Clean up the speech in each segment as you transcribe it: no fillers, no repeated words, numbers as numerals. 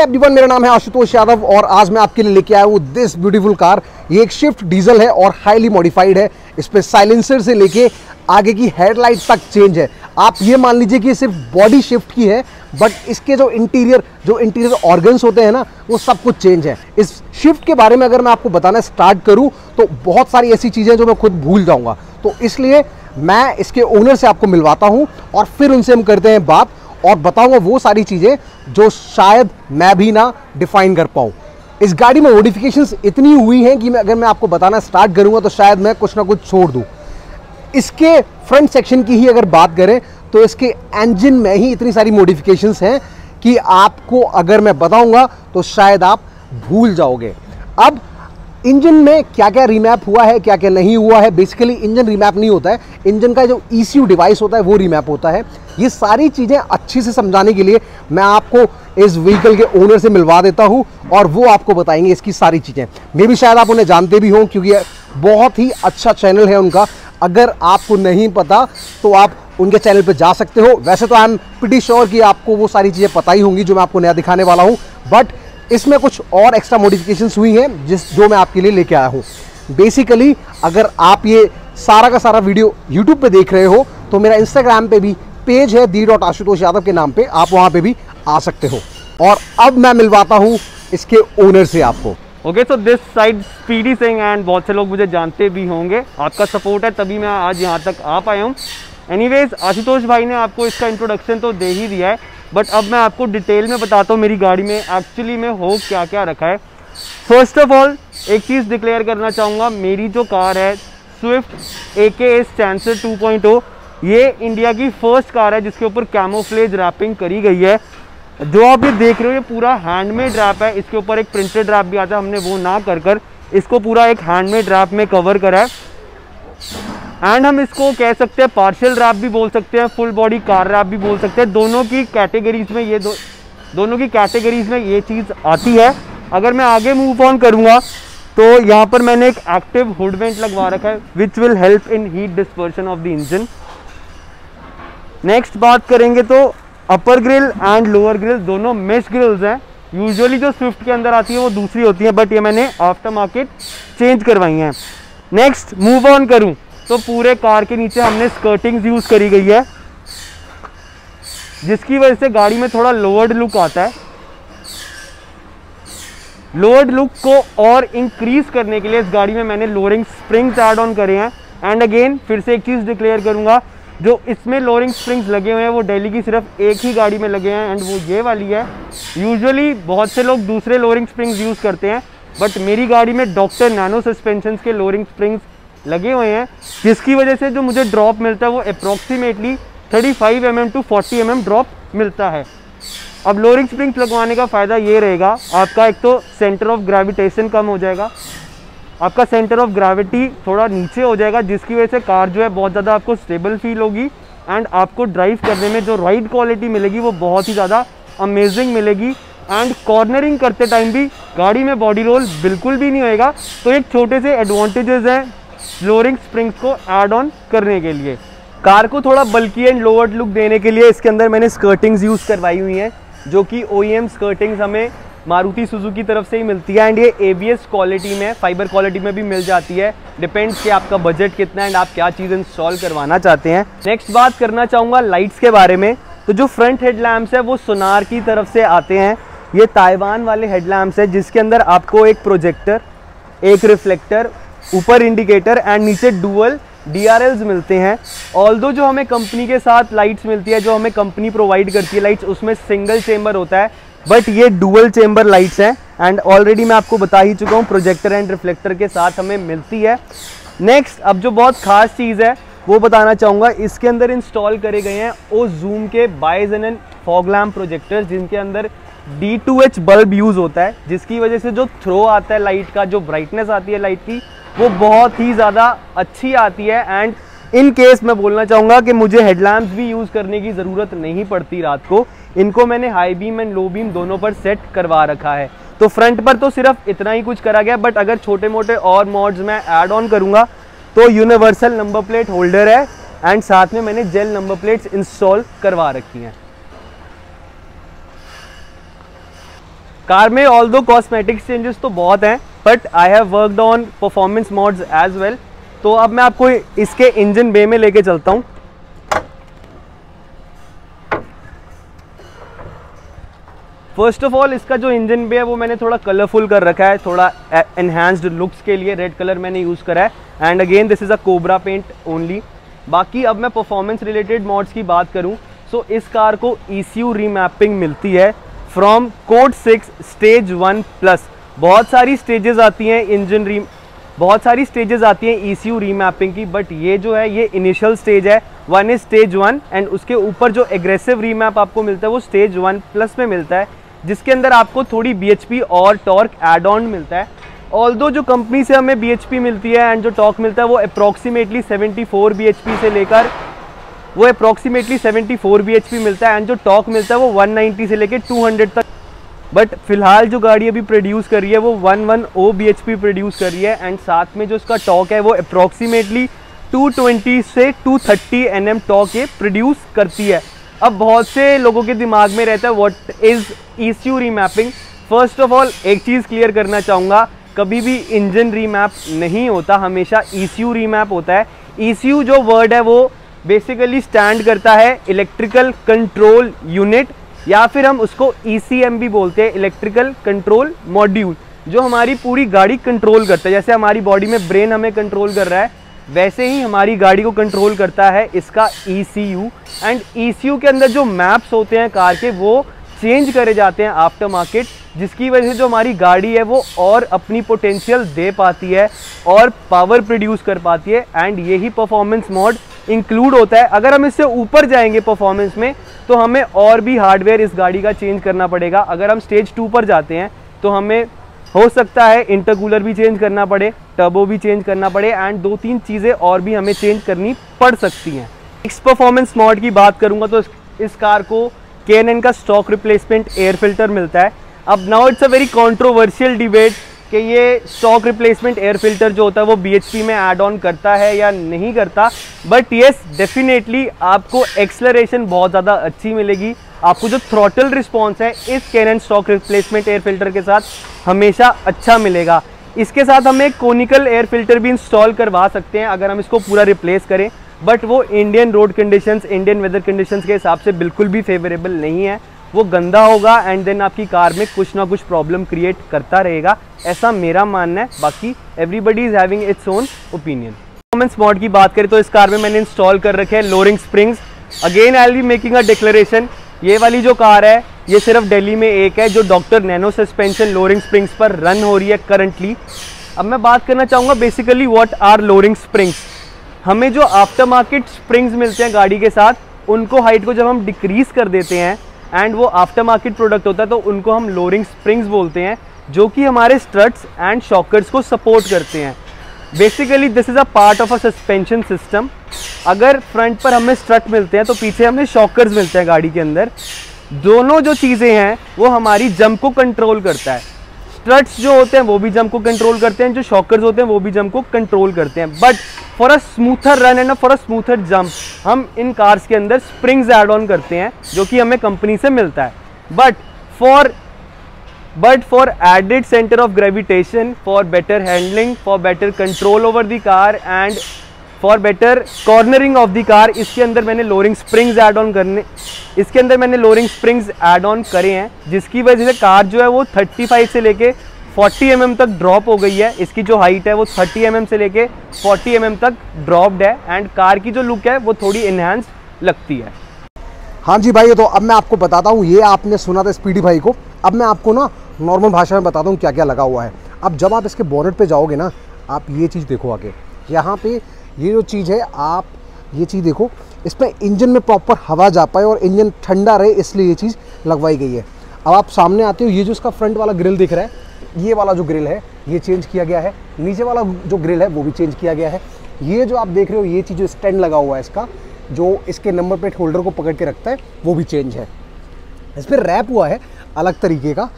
Everyone, मेरा नाम है आशुतोष यादव और आज मैं आपके लिए लेके आया हूँ दिस ब्यूटीफुल कार। ये एक स्विफ्ट डीजल है और हाईली मॉडिफाइड है। इस पे साइलेंसर से लेके आगे की हेडलाइट तक चेंज है। आप ये मान लीजिए कि ये सिर्फ बॉडी शिफ्ट की है, बट इसके जो इंटीरियर ऑर्गन्स होते हैं ना, वो सब कुछ चेंज है। इस शिफ्ट के बारे में अगर मैं आपको बताना स्टार्ट करूँ तो बहुत सारी ऐसी चीज़ें जो मैं खुद भूल जाऊँगा, तो इसलिए मैं इसके ओनर से आपको मिलवाता हूँ और फिर उनसे हम करते हैं बात और बताऊंगा वो सारी चीज़ें जो शायद मैं भी ना डिफाइन कर पाऊँ। इस गाड़ी में मॉडिफिकेशंस इतनी हुई हैं कि अगर मैं आपको बताना स्टार्ट करूंगा तो शायद मैं कुछ ना कुछ छोड़ दूं। इसके फ्रंट सेक्शन की ही अगर बात करें तो इसके इंजन में ही इतनी सारी मॉडिफिकेशंस हैं कि आपको अगर मैं बताऊंगा तो शायद आप भूल जाओगे। अब इंजन में क्या क्या रीमैप हुआ है, क्या क्या नहीं हुआ है। बेसिकली इंजन रीमैप नहीं होता है, इंजन का जो ECU डिवाइस होता है वो रीमैप होता है। ये सारी चीज़ें अच्छी से समझाने के लिए मैं आपको इस व्हीकल के ओनर से मिलवा देता हूं और वो आपको बताएंगे इसकी सारी चीज़ें। मे भी शायद आप उन्हें जानते भी हों क्योंकि बहुत ही अच्छा चैनल है उनका। अगर आपको नहीं पता तो आप उनके चैनल पर जा सकते हो। वैसे तो आई एम प्रीटी श्योर कि आपको वो सारी चीज़ें पता ही होंगी जो मैं आपको नया दिखाने वाला हूँ, बट इसमें कुछ और एक्स्ट्रा मॉडिफिकेशंस हुई हैं जो मैं आपके लिए लेके आया हूँ। बेसिकली अगर आप ये सारा का सारा वीडियो YouTube पे देख रहे हो तो मेरा Instagram पे भी पेज है दी.आशुतोष यादव के नाम पे, आप वहाँ पे भी आ सकते हो। और अब मैं मिलवाता हूँ इसके ओनर से आपको। Okay, so this side speedy Singh and बहुत से लोग मुझे जानते भी होंगे। आपका सपोर्ट है तभी मैं आज यहाँ तक आ पाया हूँ। एनीवेज, आशुतोष भाई ने आपको इसका इंट्रोडक्शन तो दे ही दिया है, बट अब मैं आपको डिटेल में बताता हूँ मेरी गाड़ी में एक्चुअली में हो क्या क्या रखा है। फर्स्ट ऑफ ऑल एक चीज़ डिक्लेयर करना चाहूँगा, मेरी जो कार है स्विफ्ट AKA स्टैंसर 2.0, ये इंडिया की फर्स्ट कार है जिसके ऊपर कैमोफ्लेज रैपिंग करी गई है। जो आप ये देख रहे हो ये पूरा हैंडमेड रैप है। इसके ऊपर एक प्रिंटेड रैप भी आता है, हमने वो ना कर इसको पूरा एक हैंडमेड रैप में कवर करा है। एंड हम इसको कह सकते हैं पार्शियल रैप भी बोल सकते हैं, फुल बॉडी कार रैप भी बोल सकते हैं। दोनों की कैटेगरीज में ये चीज़ आती है। अगर मैं आगे मूव ऑन करूँगा तो यहाँ पर मैंने एक एक्टिव हुड वेंट लगवा रखा है which will help in heat dispersion of the engine. Next बात करेंगे तो अपर ग्रिल एंड लोअर ग्रिल दोनों मेश ग्रिल्स हैं। यूजुअली जो स्विफ्ट के अंदर आती है वो दूसरी होती है, बट ये मैंने आफ्टर मार्केट चेंज करवाई हैं। नेक्स्ट मूव ऑन करूं तो पूरे कार के नीचे हमने स्कर्टिंग्स यूज़ करी गई है जिसकी वजह से गाड़ी में थोड़ा लोअर्ड लुक आता है। लोअर्ड लुक को और इंक्रीज करने के लिए इस गाड़ी में मैंने लोअरिंग स्प्रिंग्स ऐड ऑन करे हैं। एंड अगेन फिर से एक चीज़ डिक्लेयर करूंगा, जो इसमें लोअरिंग स्प्रिंग्स लगे हुए हैं वो दिल्ली की सिर्फ एक ही गाड़ी में लगे हैं एंड वो ये वाली है। यूजुअली बहुत से लोग दूसरे लोअरिंग स्प्रिंग्स यूज़ करते हैं, बट मेरी गाड़ी में डॉक्टर नैनो सस्पेंशंस के लोअरिंग स्प्रिंग्स लगे हुए हैं, जिसकी वजह से जो मुझे ड्रॉप मिलता है वो approximately 35 mm to 40 mm drop मिलता है। अब लोअरिंग स्प्रिंग्स लगवाने का फ़ायदा ये रहेगा, आपका एक तो सेंटर ऑफ ग्रेविटेशन कम हो जाएगा, आपका सेंटर ऑफ ग्रेविटी थोड़ा नीचे हो जाएगा, जिसकी वजह से कार जो है बहुत ज़्यादा आपको स्टेबल फील होगी एंड आपको ड्राइव करने में जो राइड क्वालिटी मिलेगी वो बहुत ही ज़्यादा अमेजिंग मिलेगी। एंड कॉर्नरिंग करते टाइम भी गाड़ी में बॉडी रोल बिल्कुल भी नहीं होएगा। तो एक छोटे से एडवांटेजेस हैं लोअरिंग स्प्रिंग्स को ऐड ऑन करने के लिए। कार को थोड़ा बल्की एंड लोअर्ड लुक देने के लिए इसके अंदर मैंने स्कर्टिंग्स यूज़ करवाई हुई हैं, जो कि OEM स्कर्टिंग्स हमें मारुति सुजुकी की तरफ से ही मिलती है एंड ये ABS क्वालिटी में, फाइबर क्वालिटी में भी मिल जाती है। डिपेंड्स कि आपका बजट कितना है एंड आप क्या चीज़ इंस्टॉल करवाना चाहते हैं। नेक्स्ट बात करना चाहूँगा लाइट्स के बारे में। तो जो फ्रंट हेडलैम्प्स है वो सोनार की तरफ से आते हैं। ये ताइवान वाले हेडलैम्प्स है जिसके अंदर आपको एक प्रोजेक्टर, एक रिफ्लेक्टर, ऊपर इंडिकेटर एंड नीचे डुअल DRLs मिलते हैं। ऑल्दो जो हमें कंपनी के साथ लाइट्स मिलती है, जो हमें कंपनी प्रोवाइड करती है लाइट्स, उसमें सिंगल चेम्बर होता है, बट ये डुअल चेम्बर लाइट्स हैं एंड ऑलरेडी मैं आपको बता ही चुका हूँ प्रोजेक्टर एंड रिफ्लेक्टर के साथ हमें मिलती है। नेक्स्ट अब जो बहुत खास चीज़ है वो बताना चाहूँगा, इसके अंदर इंस्टॉल करे गए हैं ओजूम के बाइजेनन फॉग लैम्प प्रोजेक्टर्स, जिनके अंदर D2H बल्ब यूज़ होता है, जिसकी वजह से जो थ्रो आता है लाइट का, जो ब्राइटनेस आती है लाइट की, वो बहुत ही ज़्यादा अच्छी आती है। एंड इन केस मैं बोलना चाहूँगा कि मुझे हेडलैम्प्स भी यूज़ करने की ज़रूरत नहीं पड़ती रात को। इनको मैंने high beam and low beam दोनों पर सेट करवा रखा है। तो फ्रंट पर तो सिर्फ इतना ही कुछ करा गया, बट अगर छोटे मोटे और मॉड्स मैं ऐड ऑन करूँगा तो यूनिवर्सल नंबर प्लेट होल्डर है एंड साथ में मैंने जेल नंबर प्लेट्स इंस्टॉल करवा रखी हैं। कार में ऑल्दो कॉस्मेटिक्स चेंजेस तो बहुत हैं, but I have worked on performance mods as well. तो अब मैं आपको इसके इंजन बे में लेके चलता हूँ। फर्स्ट ऑफ ऑल इसका जो इंजन बे है वो मैंने थोड़ा कलरफुल कर रखा है, थोड़ा एनहांस्ड लुक्स के लिए रेड कलर मैंने यूज़ करा है, and again this is a Cobra paint only. बाकी अब मैं परफॉर्मेंस रिलेटेड मॉड्स की बात करूं, सो इस कार को ECU रीमैपिंग मिलती है फ्रॉम कोड 6 स्टेज 1+। बहुत सारी स्टेजेस आती हैं ECU रीमैपिंग की, बट ये जो है ये इनिशियल स्टेज है, 1 इज स्टेज 1, एंड उसके ऊपर जो एग्रेसिव रीमैप आपको मिलता है वो स्टेज 1+ में मिलता है, जिसके अंदर आपको थोड़ी BHP और टॉर्क एड ऑन मिलता है। ऑल्दो जो कंपनी से हमें BHP मिलती है एंड जो टॉर्क मिलता है वो अप्रॉक्सीमेटली 74 BHP से लेकर मिलता है, एंड जो टॉर्क मिलता है वो 190 से लेकर 200 तक। बट फिलहाल जो गाड़ी अभी प्रोड्यूस कर रही है वो 110 BHP प्रोड्यूस कर रही है, एंड साथ में जो इसका टॉर्क है वो अप्रॉक्सीमेटली 220 से 230 Nm टॉर्क ये प्रोड्यूस करती है। अब बहुत से लोगों के दिमाग में रहता है what is ECU remapping. First of all एक चीज़ क्लियर करना चाहूँगा, कभी भी इंजन रीमैप नहीं होता, हमेशा ECU रीमैप होता है। ECU जो वर्ड है वो बेसिकली स्टैंड करता है इलेक्ट्रिकल कंट्रोल यूनिट, या फिर हम उसको ECM भी बोलते हैं, इलेक्ट्रिकल कंट्रोल मॉड्यूल, जो हमारी पूरी गाड़ी कंट्रोल करता है। जैसे हमारी बॉडी में ब्रेन हमें कंट्रोल कर रहा है, वैसे ही हमारी गाड़ी को कंट्रोल करता है इसका ECU। एंड ECU के अंदर जो मैप्स होते हैं कार के वो चेंज करे जाते हैं आफ्टर मार्केट, जिसकी वजह से जो हमारी गाड़ी है वो और अपनी पोटेंशियल दे पाती है और पावर प्रोड्यूस कर पाती है, एंड यही परफॉर्मेंस मोड इंक्लूड होता है। अगर हम इससे ऊपर जाएंगे परफॉर्मेंस में तो हमें और भी हार्डवेयर इस गाड़ी का चेंज करना पड़ेगा। अगर हम स्टेज 2 पर जाते हैं तो हमें हो सकता है इंटरकूलर भी चेंज करना पड़े, टर्बो भी चेंज करना पड़े, एंड 2-3 चीज़ें और भी हमें चेंज करनी पड़ सकती हैं। नेक्स्ट परफॉर्मेंस मोड की बात करूंगा तो इस कार को K&N का स्टॉक रिप्लेसमेंट एयर फिल्टर मिलता है। अब now it's a very controversial debate कि ये स्टॉक रिप्लेसमेंट एयर फिल्टर जो होता है वो BHP में ऐड ऑन करता है या नहीं करता, बट येस डेफिनेटली आपको एक्सलरेशन बहुत ज़्यादा अच्छी मिलेगी। आपको जो थ्रॉटल रिस्पॉन्स है इस K&N stock replacement air filter के साथ हमेशा अच्छा मिलेगा। इसके साथ हम एक कोनिकल एयर फिल्टर भी इंस्टॉल करवा सकते हैं अगर हम इसको पूरा रिप्लेस करें, बट वो Indian road conditions, Indian weather conditions के हिसाब से बिल्कुल भी फेवरेबल नहीं है। वो गंदा होगा एंड देन आपकी कार में कुछ ना कुछ प्रॉब्लम क्रिएट करता रहेगा, ऐसा मेरा मानना है। बाकी everybody is having its own opinion. Performance mode की बात करें तो इस कार में मैंने इंस्टॉल कर रखे हैं Tshering springs. Again I will be making a declaration, ये वाली जो कार है ये सिर्फ दिल्ली में एक है जो doctor nano suspension lowering springs पर रन हो रही है करंटली। अब मैं बात करना चाहूँगा basically what are lowering springs. हमें जो आफ्टर मार्केट स्प्रिंग्स मिलते हैं गाड़ी के साथ, उनको हाइट को जब हम डिक्रीज कर देते हैं एंड वो आफ्टर मार्केट प्रोडक्ट होता है तो उनको हम लोरिंग स्प्रिंग्स बोलते हैं, जो कि हमारे स्ट्रट्स एंड शॉकर्स को सपोर्ट करते हैं। Basically this is a part of a suspension system. अगर फ्रंट पर हमें स्ट्रट मिलते हैं तो पीछे हमें शॉकर्स मिलते हैं गाड़ी के अंदर। दोनों जो चीज़ें हैं वो हमारी जंप को कंट्रोल करता है। स्ट्रट्स जो होते हैं वो भी जंप को कंट्रोल करते हैं, जो शॉकर्स होते हैं वो भी जंप को कंट्रोल करते हैं। But for a smoother run and for a smoother jump हम इन कार्स के अंदर स्प्रिंग्स ऐड ऑन करते हैं, जो कि हमें कंपनी से मिलता है। But for added centre of gravitation, for better handling, for better control over the car and for better cornering of the car, इसके अंदर मैंने लोरिंग स्प्रिंग्स ऐड ऑन करे हैं, जिसकी वजह से कार जो है वो 35 से लेके 40 mm तक ड्रॉप हो गई है। इसकी जो हाइट है वो 30 mm से लेके 40 mm तक ड्रॉप्ड है एंड कार की जो लुक है वो थोड़ी इन्हांस लगती है। हाँ जी भाई, तो अब मैं आपको बताता हूँ, ये आपने सुना था स्पीडी भाई को, अब मैं आपको ना नॉर्मल भाषा में बताता हूँ क्या क्या लगा हुआ है। अब जब आप इसके बोनेट पे जाओगे ना, आप ये चीज़ देखो आगे, यहाँ पे ये जो चीज़ है, आप ये चीज़ देखो, इसमें इंजन में प्रॉपर हवा जा पाए और इंजन ठंडा रहे, इसलिए ये चीज़ लगवाई गई है। अब आप सामने आते हो, ये जो इसका फ्रंट वाला ग्रिल दिख रहा है, ये वाला जो ग्रिल है ये चेंज किया गया है। नीचे वाला जो ग्रिल है वो भी चेंज किया गया है। ये जो आप देख रहे हो, ये चीज़ जो स्टैंड लगा हुआ है इसका, जो इसके नंबर प्लेट होल्डर को पकड़ के रखता है, वो भी चेंज है। इस पर रैप हुआ है अलग तरीके का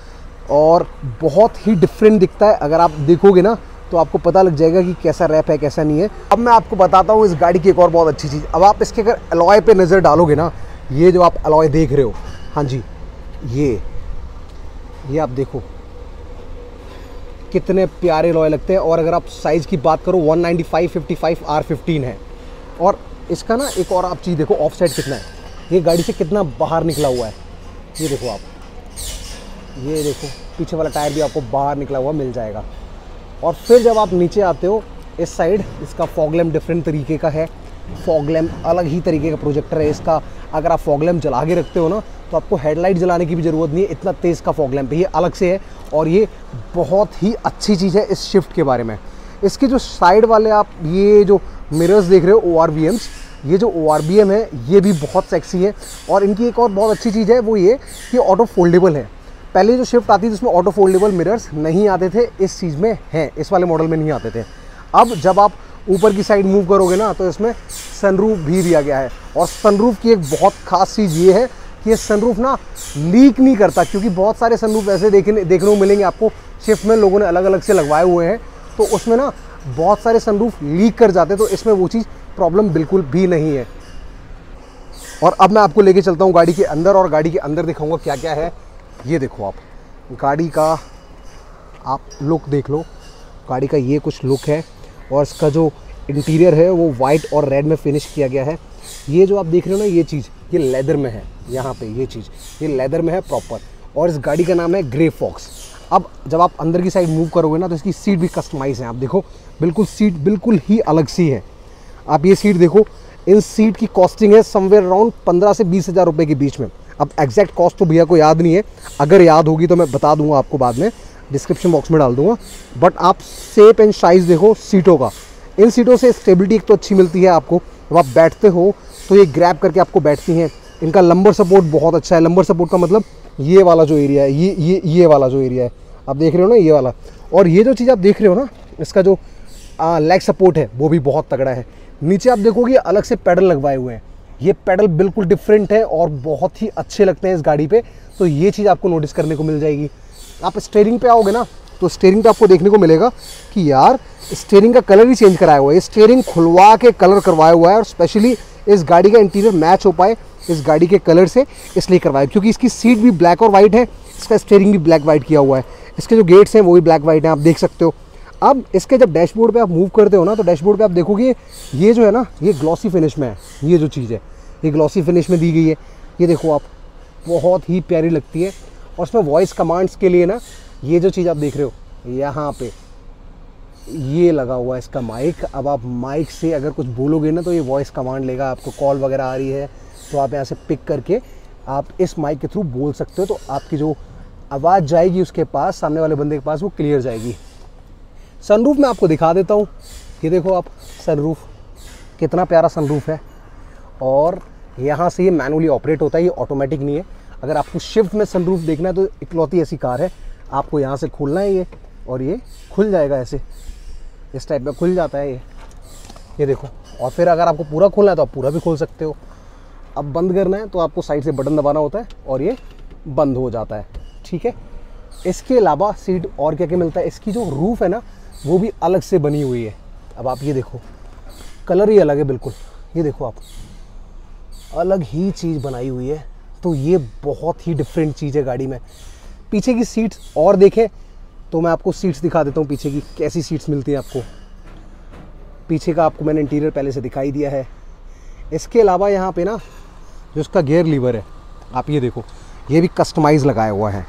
और बहुत ही डिफरेंट दिखता है। अगर आप देखोगे ना तो आपको पता लग जाएगा कि कैसा रैप है कैसा नहीं है। अब मैं आपको बताता हूँ इस गाड़ी की एक और बहुत अच्छी चीज़। अब आप इसके अगर अलॉय पे नज़र डालोगे ना, ये जो आप अलॉय देख रहे हो, हाँ जी, ये आप देखो कितने प्यारे लॉय लगते हैं। और अगर आप साइज़ की बात करो 195/55 R15 है। और इसका ना एक और आप चीज़ देखो ऑफ साइड कितना है, ये गाड़ी से कितना बाहर निकला हुआ है। ये देखो आप, ये देखो पीछे वाला टायर भी आपको बाहर निकला हुआ मिल जाएगा। और फिर जब आप नीचे आते हो इस साइड, इसका फॉग लैम्प डिफरेंट तरीके का है, फॉग लैम्प अलग ही तरीके का प्रोजेक्टर है इसका। अगर आप फॉग लैम्प जला के रखते हो ना तो आपको हेडलाइट जलाने की भी ज़रूरत नहीं है, इतना तेज़ का फॉग लैम्प है, ये अलग से है। और ये बहुत ही अच्छी चीज़ है इस शिफ्ट के बारे में। इसके जो साइड वाले आप ये जो मिरर्स देख रहे हो ORVMs, ये जो ORVM है ये भी बहुत सेक्सी है। और इनकी एक और बहुत अच्छी चीज़ है वो ये कि ऑटो फोल्डेबल है। पहले जो शिफ्ट आती थी उसमें ऑटो फोल्डेबल मिरर्स नहीं आते थे, इस चीज़ में हैं, इस वाले मॉडल में नहीं आते थे। अब जब आप ऊपर की साइड मूव करोगे ना तो इसमें सनरूफ भी दिया गया है। और सनरूफ की एक बहुत खास चीज़ ये है कि ये सनरूफ ना लीक नहीं करता, क्योंकि बहुत सारे सनरूफ ऐसे देखने को मिलेंगे आपको शिफ्ट में, लोगों ने अलग अलग से लगवाए हुए हैं, तो उसमें ना बहुत सारे सनरूफ लीक कर जाते हैं। तो इसमें वो चीज़ प्रॉब्लम बिल्कुल भी नहीं है। और अब मैं आपको लेके चलता हूँ गाड़ी के अंदर, और गाड़ी के अंदर दिखाऊंगा क्या क्या है। ये देखो आप गाड़ी का आप लुक देख लो, गाड़ी का ये कुछ लुक है। और इसका जो इंटीरियर है वो वाइट और रेड में फिनिश किया गया है। ये जो आप देख रहे हो ना ये चीज़, ये लेदर में है, यहाँ पे ये चीज़ ये लेदर में है प्रॉपर। और इस गाड़ी का नाम है ग्रे फॉक्स। अब जब आप अंदर की साइड मूव करोगे ना तो इसकी सीट भी कस्टमाइज़ है। आप देखो बिल्कुल सीट बिल्कुल ही अलग सी है। आप ये सीट देखो, इन सीट की कॉस्टिंग है समवेयर अराउंड 15 से 20 हज़ार रुपये के बीच में। अब एग्जैक्ट कॉस्ट तो भैया को याद नहीं है, अगर याद होगी तो मैं बता दूंगा आपको, बाद में डिस्क्रिप्शन बॉक्स में डाल दूंगा। बट आप शेप एंड साइज़ देखो सीटों का, इन सीटों से स्टेबिलिटी एक तो अच्छी मिलती है आपको, जब आप बैठते हो तो ये ग्रैब करके आपको बैठती हैं। इनका लंबर सपोर्ट बहुत अच्छा है। लंबर सपोर्ट का मतलब ये वाला जो एरिया है, ये वाला जो एरिया है आप देख रहे हो ना, ये वाला। और ये जो चीज़ आप देख रहे हो ना, इसका जो लेग सपोर्ट है वो भी बहुत तगड़ा है। नीचे आप देखोगे अलग से पैडल लगवाए हुए हैं, ये पैडल बिल्कुल डिफरेंट है और बहुत ही अच्छे लगते हैं इस गाड़ी पे। तो ये चीज़ आपको नोटिस करने को मिल जाएगी। आप स्टीयरिंग पे आओगे ना तो स्टीयरिंग पे आपको देखने को मिलेगा कि यार स्टीयरिंग का कलर ही चेंज कराया हुआ है, स्टीयरिंग खुलवा के कलर करवाया हुआ है। और स्पेशली इस गाड़ी का इंटीरियर मैच हो पाए इस गाड़ी के कलर से, इसलिए करवाया, क्योंकि इसकी सीट भी ब्लैक और वाइट है, इसका स्टीयरिंग भी ब्लैक वाइट किया हुआ है, इसके जो गेट्स हैं वो भी ब्लैक वाइट हैं, आप देख सकते हो। अब इसके जब डैशबोर्ड पे आप मूव करते हो ना तो डैशबोर्ड पे आप देखोगे ये जो है ना ये ग्लॉसी फिनिश में है। ये जो चीज़ है ये ग्लॉसी फिनिश में दी गई है, ये देखो आप, बहुत ही प्यारी लगती है। और उसमें वॉइस कमांड्स के लिए ना ये जो चीज़ आप देख रहे हो यहाँ पे ये लगा हुआ है इसका माइक। अब आप माइक से अगर कुछ बोलोगे ना तो ये वॉइस कमांड लेगा, आपको कॉल वगैरह आ रही है तो आप यहाँ से पिक करके आप इस माइक के थ्रू बोल सकते हो, तो आपकी जो आवाज़ जाएगी उसके पास, सामने वाले बंदे के पास, वो क्लियर जाएगी। सनरूफ मैं आपको दिखा देता हूँ, ये देखो आप सनरूफ, कितना प्यारा सनरूफ है। और यहाँ से ये मैनुअली ऑपरेट होता है, ये ऑटोमेटिक नहीं है। अगर आपको शिफ्ट में सनरूफ देखना है तो इकलौती ऐसी कार है, आपको यहाँ से खोलना है ये और ये खुल जाएगा, ऐसे इस टाइप में खुल जाता है ये देखो। और फिर अगर आपको पूरा खोलना है तो आप पूरा भी खोल सकते हो। अब बंद करना है तो आपको साइड से बटन दबाना होता है और ये बंद हो जाता है, ठीक है। इसके अलावा सीट और क्या क्या मिलता है, इसकी जो रूफ है ना वो भी अलग से बनी हुई है। अब आप ये देखो, कलर ही अलग है बिल्कुल, ये देखो आप, अलग ही चीज़ बनाई हुई है। तो ये बहुत ही डिफरेंट चीज़ है गाड़ी में। पीछे की सीट्स और देखें तो मैं आपको सीट्स दिखा देता हूँ, पीछे की कैसी सीट्स मिलती हैं आपको। पीछे का आपको मैंने इंटीरियर पहले से दिखाई दिया है। इसके अलावा यहाँ पे ना जो उसका गियर लीवर है, आप ये देखो, ये भी कस्टमाइज़ लगाया हुआ है।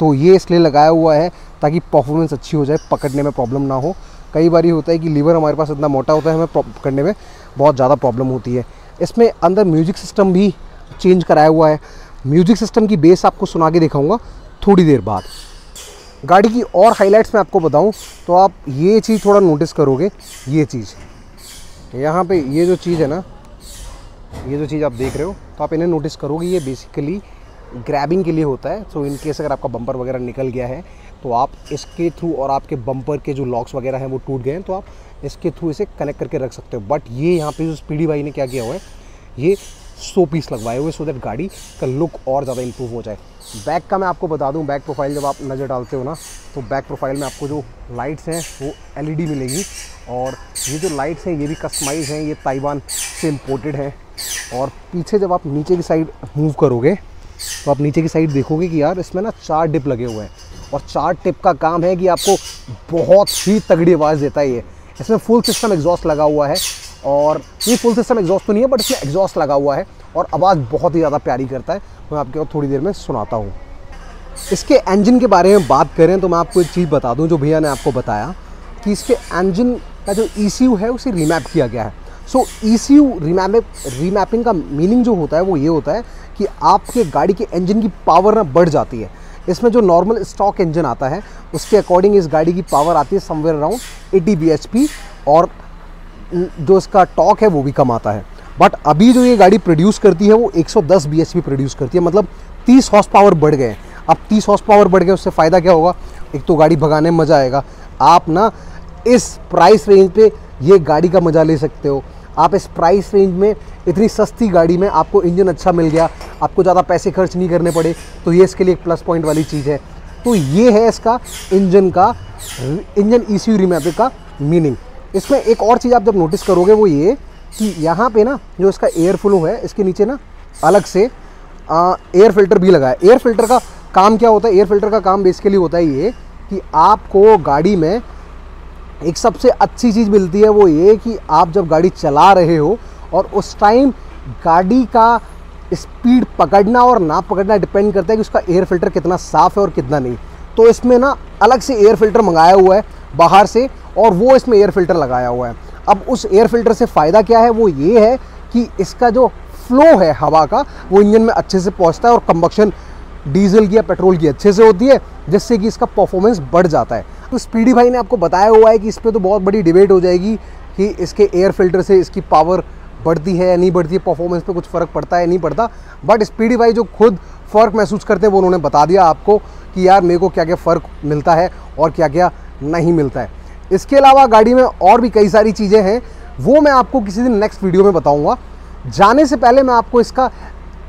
तो ये इसलिए लगाया हुआ है ताकि परफॉर्मेंस अच्छी हो जाए, पकड़ने में प्रॉब्लम ना हो। कई बार ये होता है कि लीवर हमारे पास इतना मोटा होता है, हमें पकड़ने में बहुत ज़्यादा प्रॉब्लम होती है। इसमें अंदर म्यूजिक सिस्टम भी चेंज कराया हुआ है। म्यूजिक सिस्टम की बेस आपको सुना के दिखाऊंगा थोड़ी देर बाद। गाड़ी की और हाइलाइट्स मैं आपको बताऊं तो आप ये चीज़ थोड़ा नोटिस करोगे, ये चीज़ यहाँ पे ये जो चीज़ है ना, ये जो चीज़ आप देख रहे हो तो आप इन्हें नोटिस करोगे, ये बेसिकली ग्रैबिंग के लिए होता है। सो इन केस अगर आपका बम्पर वगैरह निकल गया है तो आप इसके थ्रू, और आपके बम्पर के जो लॉक्स वगैरह हैं वो टूट गए हैं तो आप इसके थ्रू इसे कनेक्ट करके रख सकते हो। बट ये यहाँ पे जो स्पीडी भाई ने क्या किया हुआ है, ये 100 पीस लगवाए हुए सो दैट गाड़ी का लुक और ज़्यादा इंप्रूव हो जाए। बैक का मैं आपको बता दूं, बैक प्रोफाइल जब आप नज़र डालते हो ना तो बैक प्रोफाइल में आपको जो लाइट्स हैं वो LED मिलेगी। और ये जो लाइट्स हैं ये भी कस्टमाइज़ हैं, ये ताइवान से इम्पोर्टेड हैं। और पीछे जब आप नीचे की साइड मूव करोगे तो आप नीचे की साइड देखोगे कि यार इसमें ना 4 डिप लगे हुए हैं, और 4 टिप का काम है कि आपको बहुत ही तगड़ी आवाज़ देता है ये। इसमें फुल सिस्टम एग्जॉस्ट लगा हुआ है, और ये फुल सिस्टम एग्जॉस्ट तो नहीं है बट इसमें एग्जॉस्ट लगा हुआ है, और आवाज़ बहुत ही ज़्यादा प्यारी करता है। मैं आपको थोड़ी देर में सुनाता हूँ। इसके इंजन के बारे में बात करें तो मैं आपको एक चीज़ बता दूँ, जो भैया ने आपको बताया कि इसके इंजन का जो ECU है उसे रीमैप किया गया है। सो ECU रीमैपिंग का मीनिंग जो होता है वो ये होता है कि आपके गाड़ी के इंजन की पावर ना बढ़ जाती है। इसमें जो नॉर्मल स्टॉक इंजन आता है उसके अकॉर्डिंग इस गाड़ी की पावर आती है समवेयर अराउंड 80 bhp, और जो इसका टॉक है वो भी कम आता है। बट अभी जो ये गाड़ी प्रोड्यूस करती है वो 110 bhp प्रोड्यूस करती है, मतलब 30 हॉर्स पावर बढ़ गए। अब 30 हॉर्स पावर बढ़ गए, उससे फ़ायदा क्या होगा? एक तो गाड़ी भगाने में मज़ा आएगा। आप ना इस प्राइस रेंज पे ये गाड़ी का मज़ा ले सकते हो। आप इस प्राइस रेंज में इतनी सस्ती गाड़ी में आपको इंजन अच्छा मिल गया, आपको ज़्यादा पैसे खर्च नहीं करने पड़े, तो ये इसके लिए एक प्लस पॉइंट वाली चीज़ है। तो ये है इसका इंजन ECU रीमैपिंग का मीनिंग। इसमें एक और चीज़ आप जब नोटिस करोगे वो ये कि यहाँ पे ना जो इसका एयर फ्लो है, इसके नीचे ना अलग से एयर फिल्टर भी लगा है। एयर फिल्टर का काम क्या होता है? एयर फिल्टर का काम बेसिकली होता है ये कि आपको गाड़ी में एक सबसे अच्छी चीज़ मिलती है, वो ये कि आप जब गाड़ी चला रहे हो और उस टाइम गाड़ी का स्पीड पकड़ना और ना पकड़ना डिपेंड करता है कि उसका एयर फिल्टर कितना साफ़ है और कितना नहीं। तो इसमें ना अलग से एयर फिल्टर मंगाया हुआ है बाहर से, और वो इसमें एयर फिल्टर लगाया हुआ है। अब उस एयर फिल्टर से फ़ायदा क्या है? वो ये है कि इसका जो फ्लो है हवा का वो इंजन में अच्छे से पहुँचता है, और कंबक्शन डीजल की या पेट्रोल की अच्छे से होती है, जिससे कि इसका परफॉर्मेंस बढ़ जाता है। तो स्पीडी भाई ने आपको बताया हुआ है कि इस पर तो बहुत बड़ी डिबेट हो जाएगी कि इसके एयर फिल्टर से इसकी पावर बढ़ती है या नहीं बढ़ती है, परफॉर्मेंस पे कुछ फ़र्क पड़ता है नहीं पड़ता। बट स्पीडी भाई जो खुद फ़र्क महसूस करते हैं वो उन्होंने बता दिया आपको कि यार मेरे को क्या क्या फ़र्क मिलता है और क्या क्या नहीं मिलता है। इसके अलावा गाड़ी में और भी कई सारी चीज़ें हैं, वो मैं आपको किसी दिन नेक्स्ट वीडियो में बताऊँगा। जाने से पहले मैं आपको इसका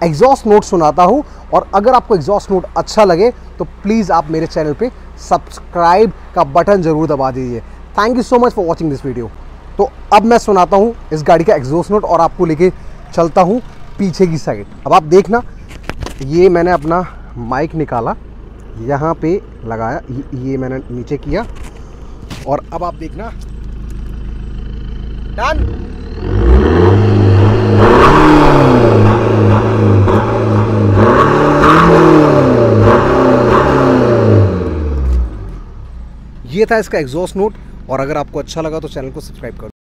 एग्जॉस्ट नोट सुनाता हूँ, और अगर आपको एग्जॉस्ट नोट अच्छा लगे तो प्लीज़ आप मेरे चैनल पे सब्सक्राइब का बटन ज़रूर दबा दीजिए। Thank you so much for watching this video. तो अब मैं सुनाता हूँ इस गाड़ी का एग्जॉस्ट नोट, और आपको लेके चलता हूँ पीछे की साइड। अब आप देखना, ये मैंने अपना माइक निकाला, यहाँ पे लगाया, ये मैंने नीचे किया, और अब आप देखना, डन। ये था इसका एग्जॉस्ट नोट, और अगर आपको अच्छा लगा तो चैनल को सब्सक्राइब करो।